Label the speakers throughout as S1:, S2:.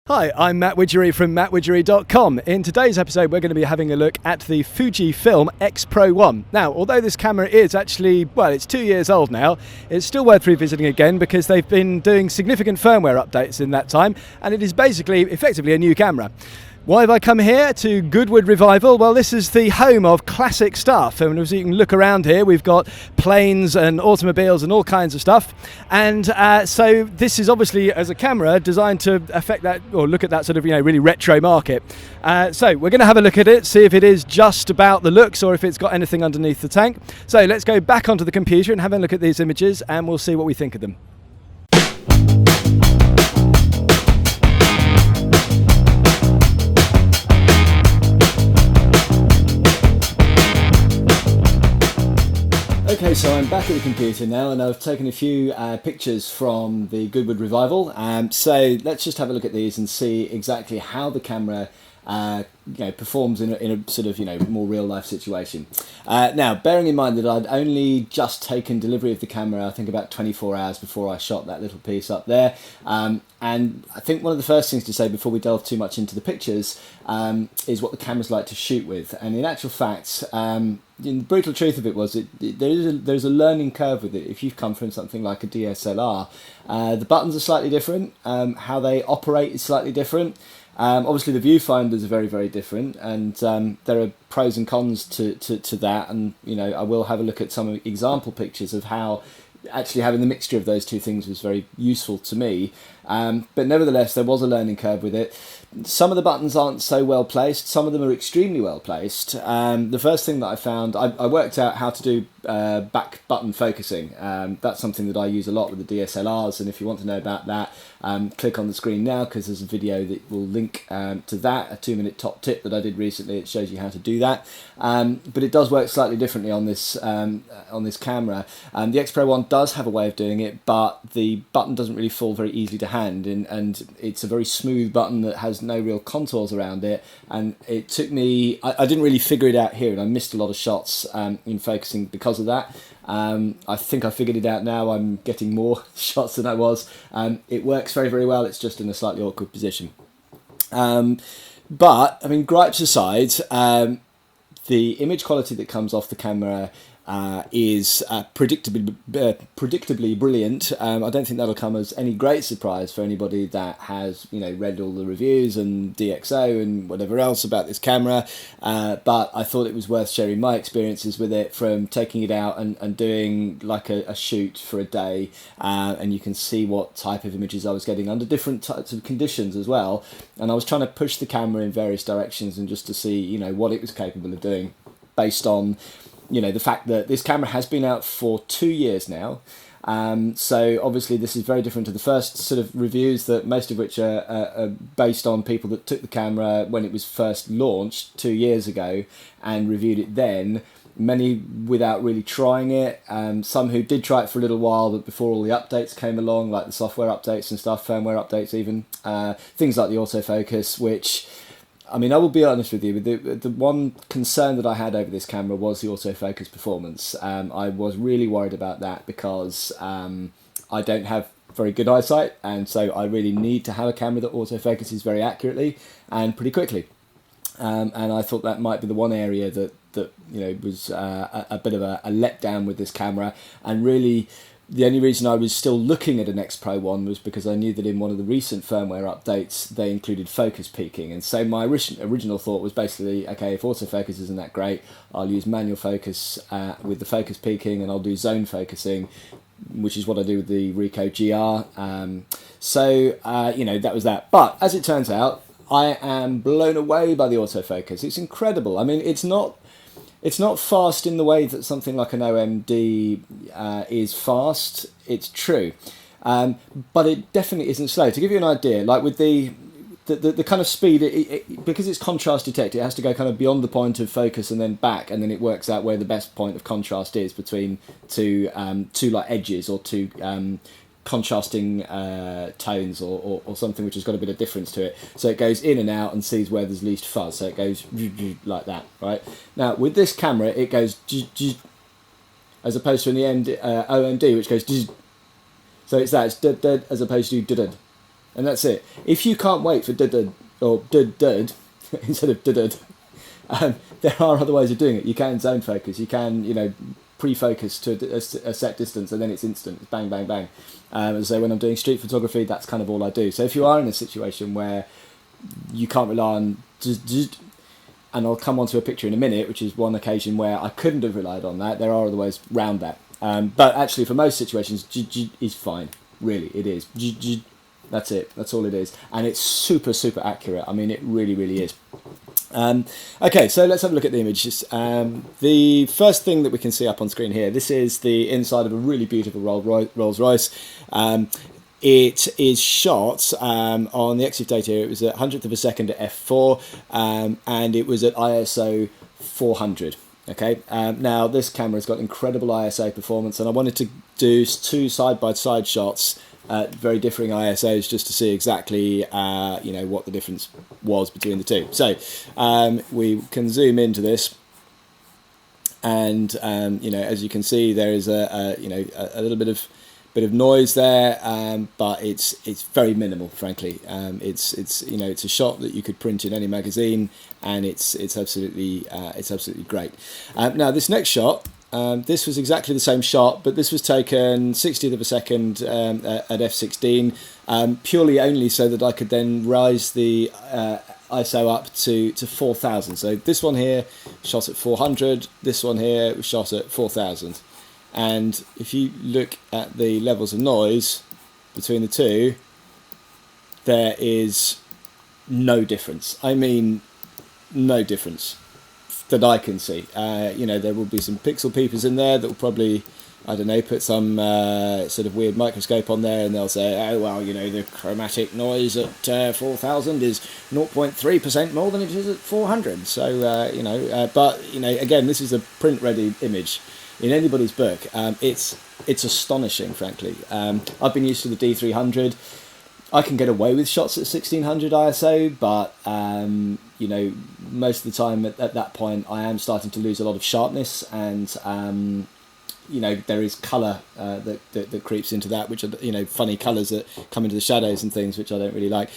S1: Hi, I'm Matt Widgery from mattwidgery.com. In today's episode, we're going to be having a look at the Fuji Film X Pro 1. Now, although this camera is actually, well, it's 2 years old now, it's still worth revisiting again because they've been doing significant firmware updates in that time, and it is basically, effectively a new camera. Why have I come here to Goodwood Revival? Well, this is the home of classic stuff, and as you can look around here, we've got planes and automobiles and all kinds of stuff. And so this is obviously, as a camera, designed to affect that, or look at that sort of, really retro market. So we're going to have a look at it, see if it is just about the looks or if it's got anything underneath the tank. So let's go back onto the computer and have a look at these images, and we'll see what we think of them. Okay, so I'm back at the computer now, and I've taken a few pictures from the Goodwood Revival. So let's just have a look at these and see exactly how the camera performs in a sort of more real life situation. Now, bearing in mind that I'd only just taken delivery of the camera, I think about 24 hours before I shot that little piece up there. And I think one of the first things to say before we delve too much into the pictures is what the camera's like to shoot with. And in actual fact, the brutal truth of it was there's a learning curve with it. If you've come from something like a DSLR, the buttons are slightly different, how they operate is slightly different. Obviously the viewfinders are very, very different, and there are pros and cons to that, and I will have a look at some example pictures of how actually having the mixture of those two things was very useful to me. But nevertheless, there was a learning curve with it. Some of the buttons aren't so well placed, some of them are extremely well placed. The first thing that I found, I worked out how to do back button focusing. That's something that I use a lot with the DSLRs, and if you want to know about that, click on the screen now because there's a video that will link to that, a 2-minute top tip that I did recently. It shows you how to do that. But it does work slightly differently on this camera. The X Pro 1 does have a way of doing it, but the button doesn't really fall very easily to hand, and it's a very smooth button that has no real contours around it, and it took me, I didn't really figure it out here, and I missed a lot of shots in focusing because of that. I think I figured it out now. I'm getting more shots than I was. It works very, very well. It's just in a slightly awkward position. But I mean, gripes aside, the image quality that comes off the camera is predictably brilliant. I don't think that'll come as any great surprise for anybody that has read all the reviews and DxO and whatever else about this camera, but I thought it was worth sharing my experiences with it, from taking it out and doing like a shoot for a day, and you can see what type of images I was getting under different types of conditions as well, and I was trying to push the camera in various directions and just to see what it was capable of doing based on the fact that this camera has been out for 2 years now. So obviously this is very different to the first sort of reviews, that most of which are based on people that took the camera when it was first launched 2 years ago and reviewed it then, many without really trying it, some who did try it for a little while but before all the updates came along, like the software updates and stuff, firmware updates even, things like the autofocus, which, I mean, I will be honest with you, the one concern that I had over this camera was the autofocus performance. I was really worried about that because I don't have very good eyesight, and so I really need to have a camera that autofocuses very accurately and pretty quickly. And I thought that might be the one area that was a bit of a letdown with this camera, and really the only reason I was still looking at an X Pro 1 was because I knew that in one of the recent firmware updates they included focus peaking, and so my original thought was basically, okay, if autofocus isn't that great, I'll use manual focus with the focus peaking, and I'll do zone focusing, which is what I do with the Ricoh GR. That was that. But as it turns out, I am blown away by the autofocus. It's incredible. I mean, it's not fast in the way that something like an OMD is fast. It's true, but it definitely isn't slow. To give you an idea, like with the kind of speed, because it's contrast detected, it has to go kind of beyond the point of focus and then back, and then it works out where the best point of contrast is between two like edges or two contrasting tones or something which has got a bit of difference to it. So it goes in and out and sees where there's least fuzz. So it goes like that, right? Now with this camera, it goes as opposed to in the end OMD, which goes. So it's that, it's dead as opposed to dud. and that's it. If you can't wait for dud or dud instead of dud, there are other ways of doing it. You can zone focus. You can, you know, pre-focus to a set distance, and then it's instant. It's bang, bang, bang. So when I'm doing street photography, that's kind of all I do. So if you are in a situation where you can't rely on and I'll come on to a picture in a minute, which is one occasion where I couldn't have relied on that. There are other ways around that. But actually, for most situations, is fine. Really, it is. That's it. That's all it is. And it's super, super accurate. I mean, it really, really is. Okay, so let's have a look at the images. The first thing that we can see up on screen here, this is the inside of a really beautiful Rolls Royce. It is shot on the EXIF data here. It was at 100th of a second at f4, and it was at ISO 400. Okay, now this camera's got incredible ISO performance, and I wanted to do two side-by-side shots at very differing ISOs just to see exactly you know, what the difference was between the two. So we can zoom into this, and you know, as you can see, there is you know, a little bit of noise there, but it's very minimal, frankly. It's you know, it's a shot that you could print in any magazine, and it's absolutely great. Now this next shot, this was exactly the same shot, but this was taken 60th of a second at f16, purely only so that I could then rise the ISO up to 4000. So this one here shot at 400, this one here was shot at 4000. And if you look at the levels of noise between the two, there is no difference. I mean, no difference that I can see. You know, there will be some pixel peepers in there that will probably, I don't know, put some sort of weird microscope on there, and they'll say, oh, well, you know, the chromatic noise at 4000 is 0.3% more than it is at 400. So, you know, but, you know, again, this is a print-ready image. In anybody's book, it's astonishing, frankly. I've been used to the D300. I can get away with shots at 1600 ISO, but you know, most of the time at that point, I am starting to lose a lot of sharpness, and you know, there is colour that creeps into that, which are, you know, funny colours that come into the shadows and things, which I don't really like.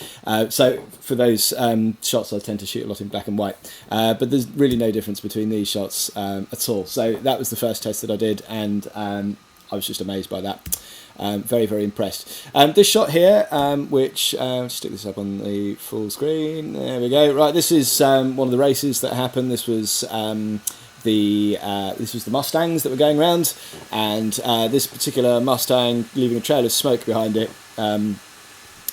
S1: So for those shots, I tend to shoot a lot in black and white. But there's really no difference between these shots at all. So that was the first test that I did, and I was just amazed by that. Very, very impressed. This shot here, which stick this up on the full screen. There we go. Right, this is one of the races that happened. This was this was the Mustangs that were going around, and this particular Mustang leaving a trail of smoke behind it,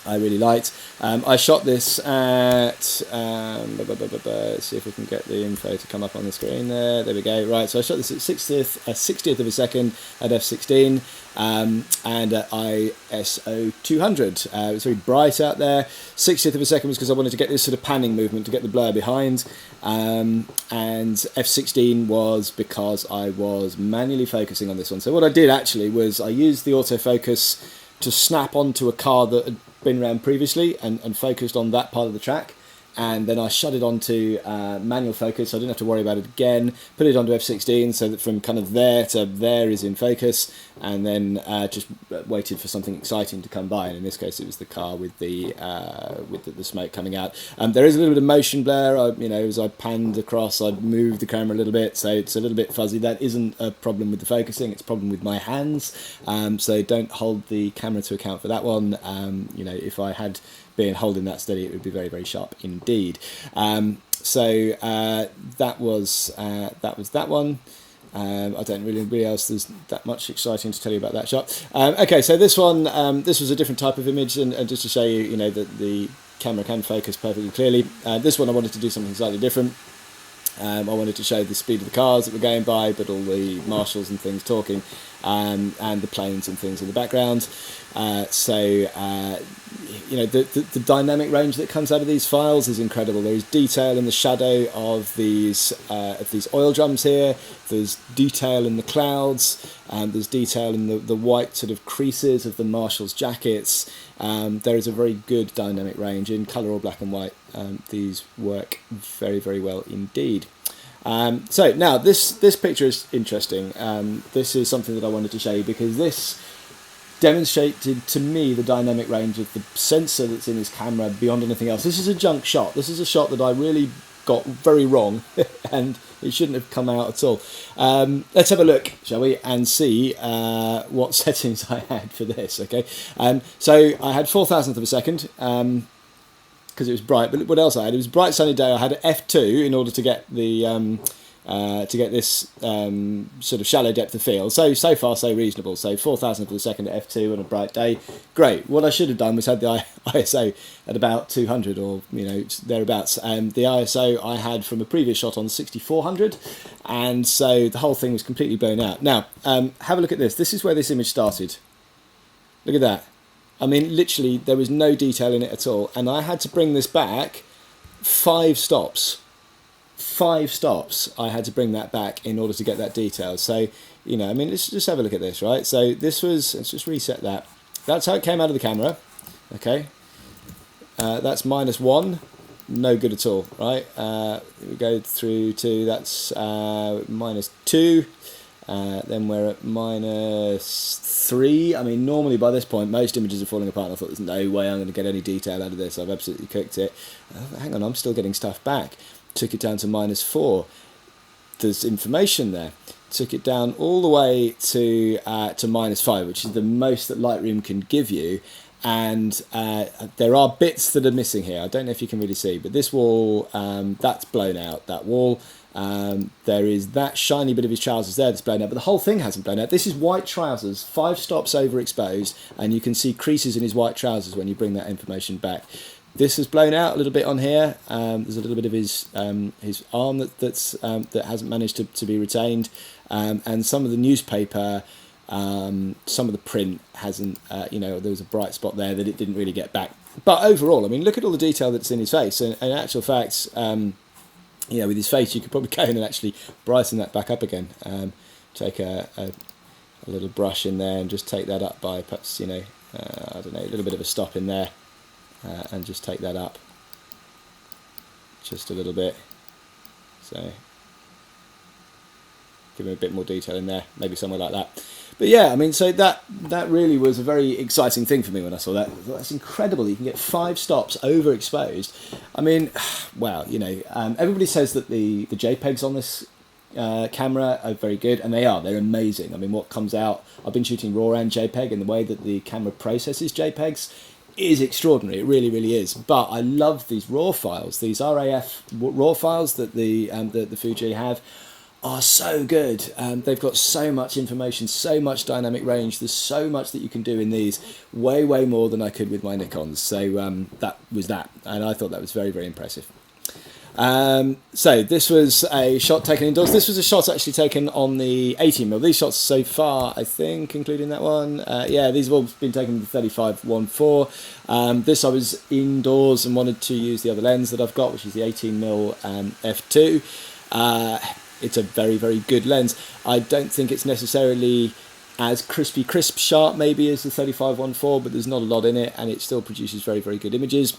S1: I really liked. I shot this at let's see if we can get the info to come up on the screen there. There we go. Right, so I shot this at 60th of a second at f16, and at ISO 200. It was very bright out there. 60th of a second was because I wanted to get this sort of panning movement to get the blur behind, and f16 was because I was manually focusing on this one. So what I did actually was I used the autofocus to snap onto a car that had been around previously and focused on that part of the track, and then I shut it onto manual focus, so I didn't have to worry about it again. Put it onto f16 so that from kind of there to there is in focus, and then just waited for something exciting to come by, and in this case it was the car with the smoke coming out. There is a little bit of motion blur. You know, as I panned across, I'd moved the camera a little bit, so it's a little bit fuzzy. That isn't a problem with the focusing, it's a problem with my hands, so don't hold the camera to account for that one. You know, if I had been holding that steady, it would be very, very sharp indeed. So that was that one. I don't really realize there's that much exciting to tell you about that shot. Okay, so this one, this was a different type of image, and just to show you, you know, that the camera can focus perfectly clearly. This one I wanted to do something slightly different. I wanted to show the speed of the cars that were going by, but all the marshals and things talking, and the planes and things in the background. You know, the dynamic range that comes out of these files is incredible. There is detail in the shadow of these oil drums here. There's detail in the clouds. There's detail in the white sort of creases of the marshals' jackets. There is a very good dynamic range in colour or black and white. These work very, very well indeed. So now this picture is interesting. This is something that I wanted to show you because this demonstrated to me the dynamic range of the sensor that's in his camera beyond anything else. This is a junk shot. This is a shot that I really got very wrong, and it shouldn't have come out at all. Let's have a look, shall we, and see what settings I had for this. Okay, so I had 4,000th of a second because it was bright. But what else I had? It was a bright sunny day. I had f2 in order to get the this sort of shallow depth of field. So far so reasonable. So 4,000th of a second at f2 on a bright day, great. What I should have done was had the ISO at about 200 or thereabouts. The ISO I had from a previous shot on 6400, and so the whole thing was completely blown out. Now have a look at this. This is where this image started. Look at that. I mean, literally there was no detail in it at all, and I had to bring this back 5 stops. 5 stops I had to bring that back in order to get that detail. So, I mean, let's just have a look at this, right? So this was, let's just reset that. That's how it came out of the camera, okay? That's -1, no good at all, right? We go through to, that's -2, then we're at -3. I mean, normally by this point, most images are falling apart. I thought, there's no way I'm going to get any detail out of this. I've absolutely cooked it. Hang on, I'm still getting stuff back. Took it down to -4. There's information there. Took it down all the way to -5, which is the most that Lightroom can give you. And there are bits that are missing here. I don't know if you can really see, but this wall, that's blown out, that wall. There is that shiny bit of his trousers there that's blown out, but the whole thing hasn't blown out. This is white trousers, 5 stops overexposed, and you can see creases in his white trousers when you bring that information back. This has blown out a little bit on here. There's a little bit of his arm that hasn't managed to be retained, and some of the newspaper, some of the print hasn't. There was a bright spot there that it didn't really get back. But overall, I mean, look at all the detail that's in his face. And in actual fact, with his face, you could probably go in and actually brighten that back up again. Take a little brush in there and just take that up by perhaps I don't know, a little bit of a stop in there. And just take that up just a little bit, so give him a bit more detail in there, maybe somewhere like that. But yeah, I mean, so that really was a very exciting thing for me when I saw that. That's incredible. You can get 5 stops overexposed. I mean, wow, everybody says that the JPEGs on this camera are very good, and they're amazing. I mean, what comes out, I've been shooting RAW and JPEG, and the way that the camera processes JPEGs is extraordinary. It really, really is. But I love these RAW files. These RAF RAW files that the Fuji have are so good. They've got so much information, so much dynamic range. There's so much that you can do in these, way, way more than I could with my Nikons. So that was that, and I thought that was very, very impressive. So this was a shot taken indoors. This was a shot actually taken on the 18mm. These shots so far, I think, including that one, these have all been taken with the 35-1.4. This I was indoors and wanted to use the other lens that I've got, which is the 18mm f2. It's a very, very good lens. I don't think it's necessarily as crisp sharp maybe as the 35-1.4, but there's not a lot in it, and it still produces very, very good images.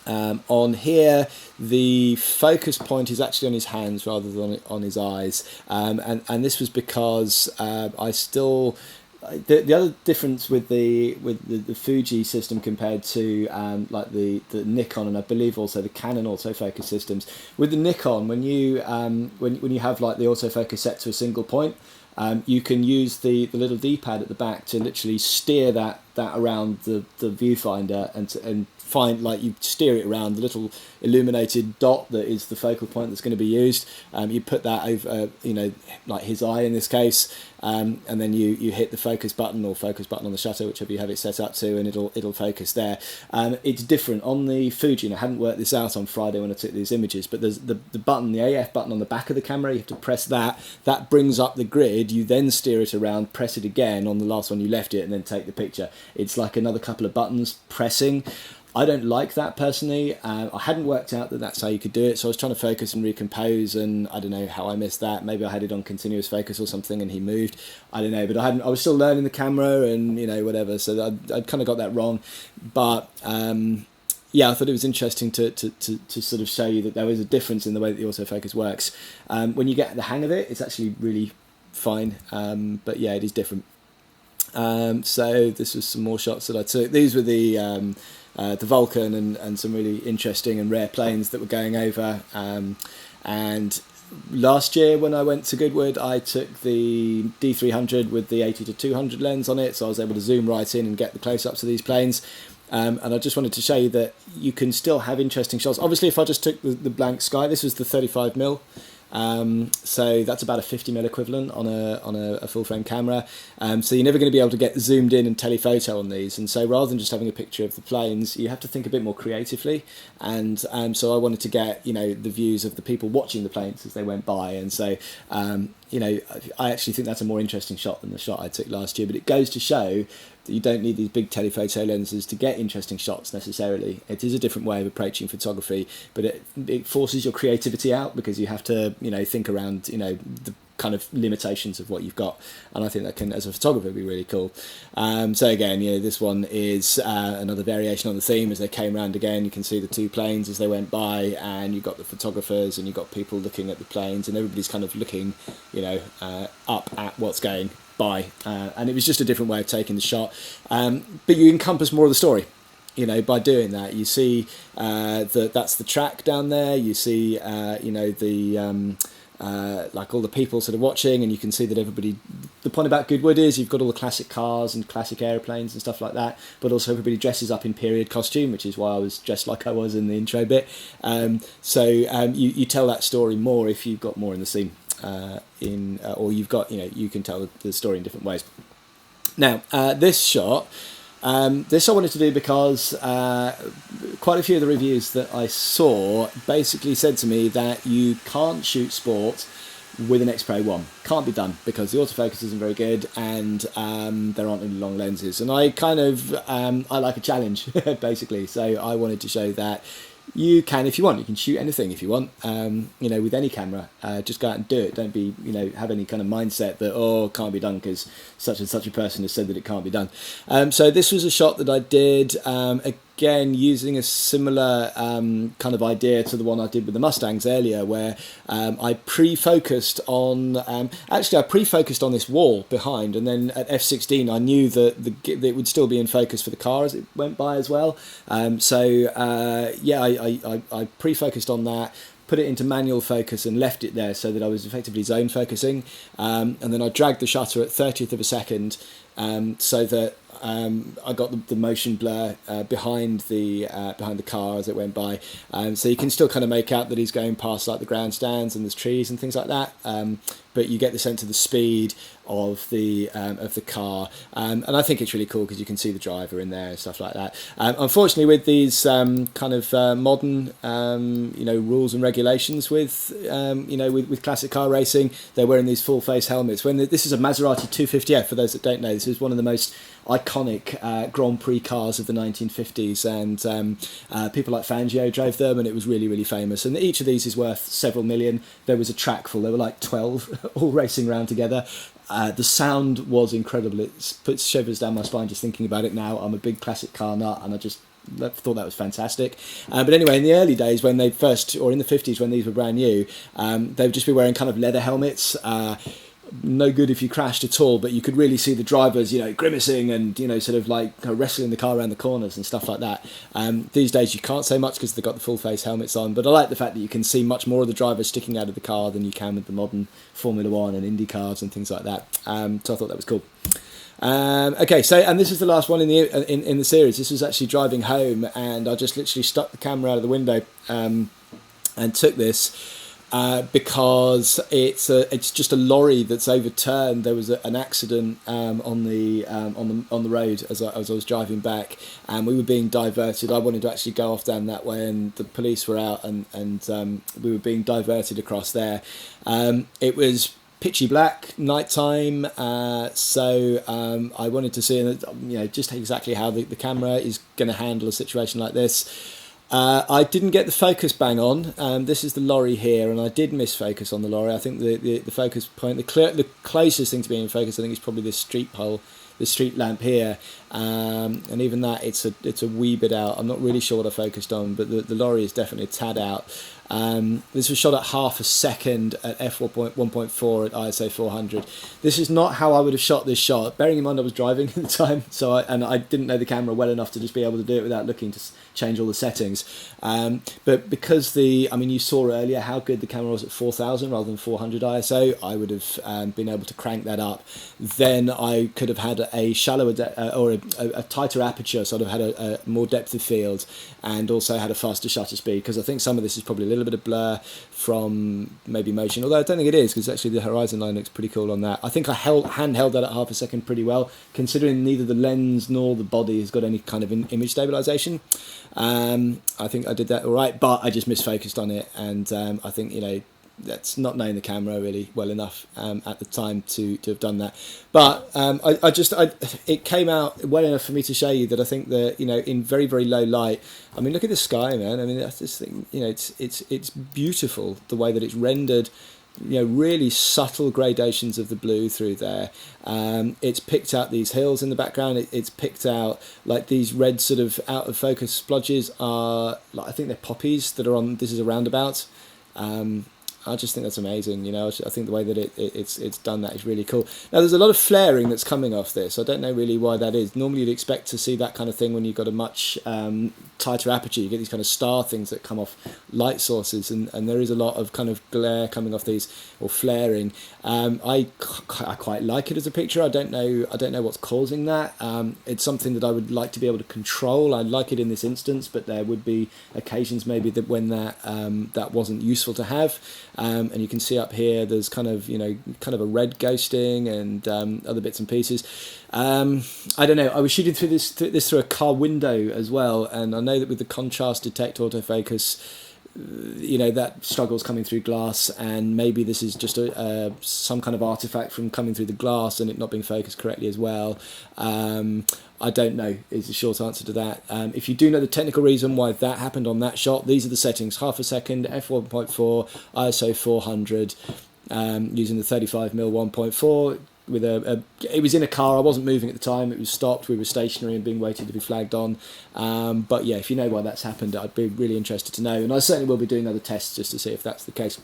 S1: On here, the focus point is actually on his hands rather than on his eyes, and this was because the other difference with the Fuji system compared to like the Nikon, and I believe also the Canon autofocus systems, with the Nikon, when you have like the autofocus set to a single point, you can use the little D-pad at the back to literally steer that around the viewfinder and find, like, you steer it around the little illuminated dot that is the focal point that's going to be used. You put that over, like his eye in this case, and then you hit the focus button or focus button on the shutter, whichever you have it set up to, and it'll focus there. It's different on the Fuji, and I hadn't worked this out on Friday when I took these images, but there's the button, the AF button on the back of the camera. You have to press that. That brings up the grid. You then steer it around, press it again on the last one you left it, and then take the picture. It's like another couple of buttons pressing. I don't like that personally. I hadn't worked out that that's how you could do it, so I was trying to focus and recompose, and I don't know how I missed that. Maybe I had it on continuous focus or something and he moved. I don't know, but I was still learning the camera and whatever, so I'd kind of got that wrong. But yeah, I thought it was interesting to sort of show you that there is a difference in the way that the autofocus works. When you get the hang of it, it's actually really fine, but yeah, it is different. So this was some more shots that I took. These were the Vulcan and some really interesting and rare planes that were going over. And last year when I went to Goodwood, I took the D300 with the 80-200 lens on it, so I was able to zoom right in and get the close-ups of these planes. And I just wanted to show you that you can still have interesting shots. Obviously, if I just took the blank sky, this was the 35mm. So that's about a 50mm equivalent on a full frame camera. So you're never going to be able to get zoomed in and telephoto on these. And so rather than just having a picture of the planes, you have to think a bit more creatively. And so I wanted to get, the views of the people watching the planes as they went by. And so, I actually think that's a more interesting shot than the shot I took last year. But it goes to show that you don't need these big telephoto lenses to get interesting shots necessarily. It is a different way of approaching photography, but it forces your creativity out because you have to, think around, the kind of limitations of what you've got. And I think that can, as a photographer, be really cool. So again, this one is another variation on the theme. As they came around again, you can see the two planes as they went by, and you've got the photographers and you've got people looking at the planes, and everybody's kind of looking, up at what's going by. And it was just a different way of taking the shot. But you encompass more of the story. By doing that, you see that's the track down there. You see, like all the people sort of watching, and you can see that everybody. The point about Goodwood is you've got all the classic cars and classic aeroplanes and stuff like that, but also everybody dresses up in period costume, which is why I was dressed like I was in the intro bit. So you tell that story more if you've got more in the scene, or you've got you can tell the story in different ways. Now this shot. This I wanted to do because quite a few of the reviews that I saw basically said to me that you can't shoot sport with an X Pro 1. Can't be done because the autofocus isn't very good and there aren't any long lenses. And I kind of, I like a challenge basically. So I wanted to show that you can, if you want, you can shoot anything if you want, with any camera. Just go out and do it. Don't be, have any kind of mindset that, it can't be done because such and such a person has said that it can't be done. So this was a shot that I did, again, using a similar kind of idea to the one I did with the Mustangs earlier, where I pre-focused on, this wall behind, and then at f16 I knew that it would still be in focus for the car as it went by as well. I pre-focused on that, put it into manual focus and left it there so that I was effectively zone focusing, and then I dragged the shutter at 30th of a second so that I got the motion blur behind the car as it went by, so you can still kind of make out that he's going past like the grandstands and there's trees and things like that, but you get the sense of the speed of the car, and I think it's really cool because you can see the driver in there and stuff like that. Unfortunately, with these kind of modern rules and regulations with classic car racing, they're wearing these full face helmets. This is a Maserati 250F, for those that don't know. This is one of the most iconic Grand Prix cars of the 1950s, and people like Fangio drove them, and it was really, really famous. And each of these is worth several million. There was a track full, there were like 12 all racing around together. The sound was incredible. It puts shivers down my spine just thinking about it now. I'm a big classic car nut, and I just thought that was fantastic. But anyway, in the early days when they first, or in the 50s when these were brand new, they would just be wearing kind of leather helmets. No good if you crashed at all, but you could really see the drivers, grimacing and, sort of like wrestling the car around the corners and stuff like that. These days you can't say much because they've got the full face helmets on, but I like the fact that you can see much more of the drivers sticking out of the car than you can with the modern Formula One and Indy cars and things like that. So I thought that was cool. Okay, so, and this is the last one in the series. This was actually driving home, and I just literally stuck the camera out of the window and took this. Because it's just a lorry that's overturned. There was an accident on the road as I was driving back, and we were being diverted. I wanted to actually go off down that way, and the police were out, and we were being diverted across there. It was pitchy black, nighttime, so I wanted to see just exactly how the camera is going to handle a situation like this. I didn't get the focus bang on. This is the lorry here, and I did miss focus on the lorry. I think the focus point, the closest thing to being in focus, I think, is probably this street pole, the street lamp here, and even that, it's a wee bit out. I'm not really sure what I focused on, but the lorry is definitely a tad out. This was shot at half a second at f1.4 at ISO 400. This is not how I would have shot this shot, bearing in mind I was driving at the time, so I didn't know the camera well enough to just be able to do it without looking to change all the settings. But because you saw earlier how good the camera was at 4000 rather than 400 ISO, I would have been able to crank that up. Then I could have had a shallower or a tighter aperture, sort of had a more depth of field, and also had a faster shutter speed, because I think some of this is probably a little bit of blur from maybe motion, although I don't think it is, because actually the horizon line looks pretty cool on that. I think I handheld that at half a second pretty well, considering neither the lens nor the body has got any kind of image stabilization. I think I did that all right, but I just misfocused on it, and I think, that's not knowing the camera really well enough at the time to have done that. But it came out well enough for me to show you that I think that, in very, very low light, I mean, look at the sky, man. I mean, that's this thing, it's beautiful the way that it's rendered, really subtle gradations of the blue through there. It's picked out these hills in the background. It's picked out like these red sort of out of focus splodges are, like, I think they're poppies that are on, this is a roundabout. I just think that's amazing, I think the way that it's done that is really cool. Now, there's a lot of flaring that's coming off this. I don't know really why that is. Normally you'd expect to see that kind of thing when you've got a much tighter aperture. You get these kind of star things that come off light sources, and there is a lot of kind of glare coming off these, or flaring. I quite like it as a picture. I don't know what's causing that. It's something that I would like to be able to control. I like it in this instance, but there would be occasions maybe that when that wasn't useful to have. And you can see up here there's kind of a red ghosting and other bits and pieces. I don't know, I was shooting through this through a car window as well, and I know that with the contrast detect autofocus, that struggles coming through glass, and maybe this is just some kind of artifact from coming through the glass and it not being focused correctly as well. I don't know is the short answer to that. If you do know the technical reason why that happened on that shot, these are the settings: half a second, f1.4, ISO 400, using the 35mm 1.4 with it was in a car. I wasn't moving at the time, it was stopped, we were stationary and being waited to be flagged on. But yeah, if you know why that's happened, I'd be really interested to know, and I certainly will be doing other tests just to see if that's the case.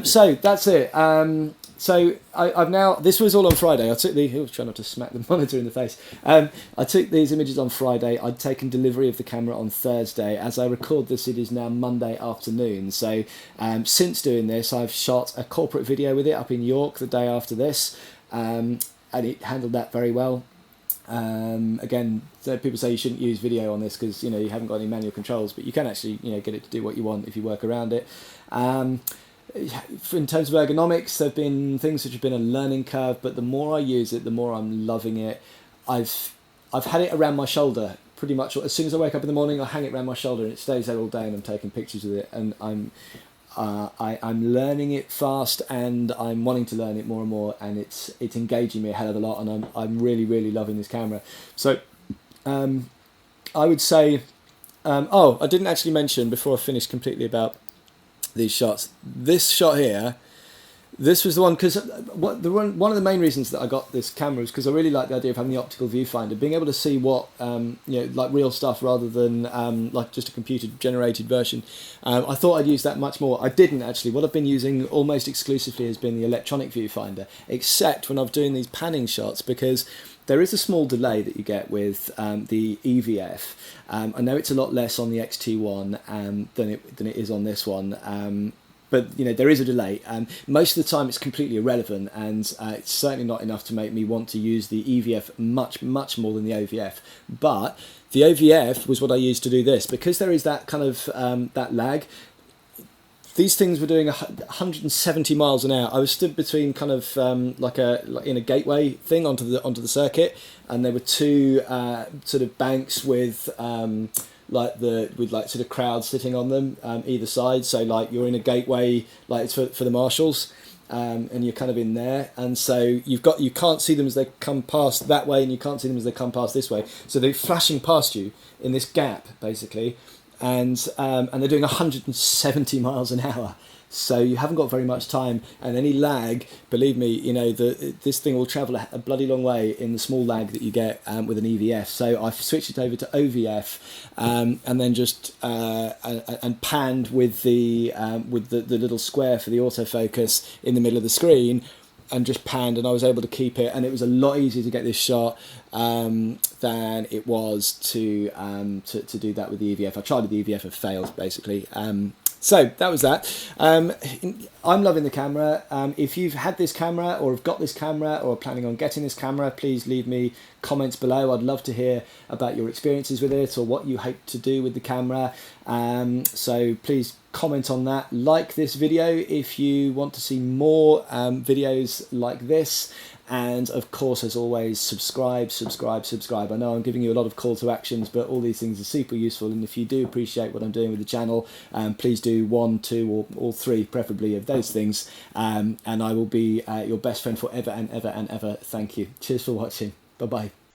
S1: So that's it. So I've now, this was all on Friday. I took try not to smack the monitor in the face. I took these images on Friday. I'd taken delivery of the camera on Thursday. As I record this, it is now Monday afternoon. So since doing this, I've shot a corporate video with it up in York the day after this, and it handled that very well. Again, so people say you shouldn't use video on this because you haven't got any manual controls, but you can actually get it to do what you want if you work around it. In terms of ergonomics, there have been things which have been a learning curve, but the more I use it, the more I'm loving it. I've had it around my shoulder pretty much. As soon as I wake up in the morning, I hang it around my shoulder and it stays there all day, and I'm taking pictures with it, and I'm learning it fast, and I'm wanting to learn it more and more, and it's engaging me a hell of a lot, and I'm really, really loving this camera. So I would say, I didn't actually mention before I finish completely about these shots. This shot here, this was the one, because one of the main reasons that I got this camera is because I really like the idea of having the optical viewfinder, being able to see what like real stuff rather than like just a computer generated version. I thought I'd use that much more. I didn't actually. What I've been using almost exclusively has been the electronic viewfinder, except when I'm doing these panning shots, because there is a small delay that you get with the EVF. I know it's a lot less on the XT1 than it is on this one, but there is a delay. Most of the time it's completely irrelevant, and it's certainly not enough to make me want to use the EVF much more than the OVF. But the OVF was what I used to do this, because there is that kind of that lag. These things were doing 170 miles an hour. I was stood between kind of like in a gateway thing onto the circuit, and there were two sort of banks with sort of crowds sitting on them either side. So like you're in a gateway, like it's for the marshals, and you're kind of in there, and so you can't see them as they come past that way, and you can't see them as they come past this way. So they're flashing past you in this gap basically. And they're doing 170 miles an hour. so you haven't got very much time, and any lag, believe me, you know, this thing will travel a bloody long way in the small lag that you get with an EVF. So I've switched it over to OVF, and then just and panned with the little square for the autofocus in the middle of the screen, and just panned, and I was able to keep it, and it was a lot easier to get this shot than it was to do that with the EVF. I tried with the EVF, it failed basically. So that was that. I'm loving the camera. If you've had this camera or have got this camera or are planning on getting this camera, please leave me comments below. I'd love to hear about your experiences with it or what you hope to do with the camera. So please comment on that. Like this video if you want to see more videos like this. And of course, as always, subscribe. I know I'm giving you a lot of call to actions, but all these things are super useful. And if you do appreciate what I'm doing with the channel, please do 1, 2, or all 3, preferably, of those things. And I will be your best friend forever and ever and ever. Thank you. Cheers for watching. Bye-bye.